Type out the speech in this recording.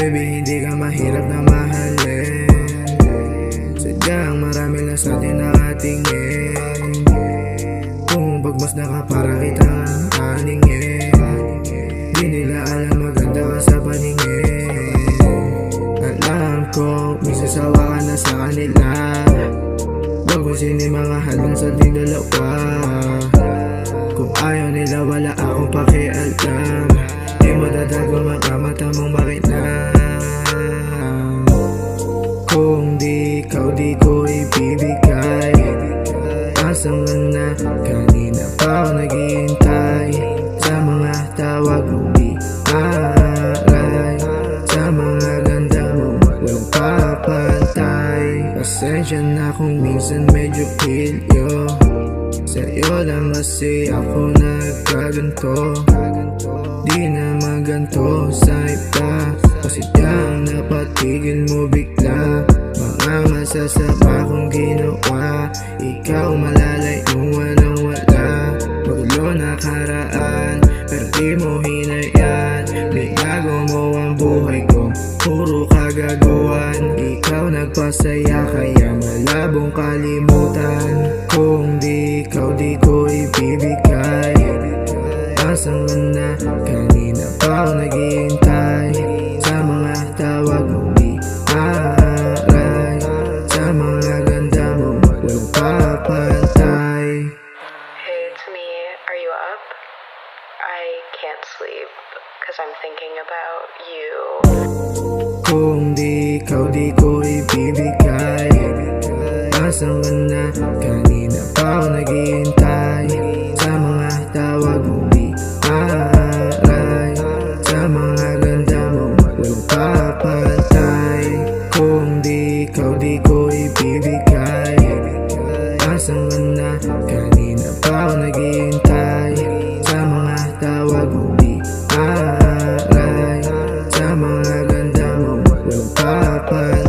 Baby, hindi ka mahirap na mahalin. Sadyang marami na sa atin nakatingin. Kung bagmas na ka para kitang aningin. Di nila alam maganda ka sa paningin. Alam ko, minsan sawa ka na sa kanila. Bago sinimahal lang sa ating dalawa. Kung ayaw nila wala akong pakialam. Di mo dadago makamata mong bakit na. Kung di ikaw di ko ibibigay. Asang na kanina pa ako naghihintay. Sa mga tawag mong di aray. Sa mga ganda mong walang papantay. Pasensya na kung minsan medyo pilyo. Sa'yo lang kasi ako nagkaganto. Di na maganto sa iba. Kasi diyang napatigil mo bigla. Mga masasama kong ginawa. Ikaw malalay nung walang wala. Magulo nakaraan pero di mo hinayaan. Binago mo ang buhay ko, puro kagagawan. Ikaw nagpasaya kaya malabong kalimutan. Kung di ikaw di ko ibibigay. Asang na kanina pa ako naghihintay. Sa mga tawag mong di aray. Sa mga ganda mong walang papantay. Hey, it's me. Are you up? I can't sleep because I'm thinking about you. Kung di ikaw di ko ibibigay. Asang na kanina pa ako naghihintay. Sa mga tawag mong di aray. Sa mga ganda mong walang papantay. Kung di ikaw di ko ibibigay. Asang na kanina pa ako naghihintay. Sa mga tawag mong di aray. Sa mga ganda mong walang papantay.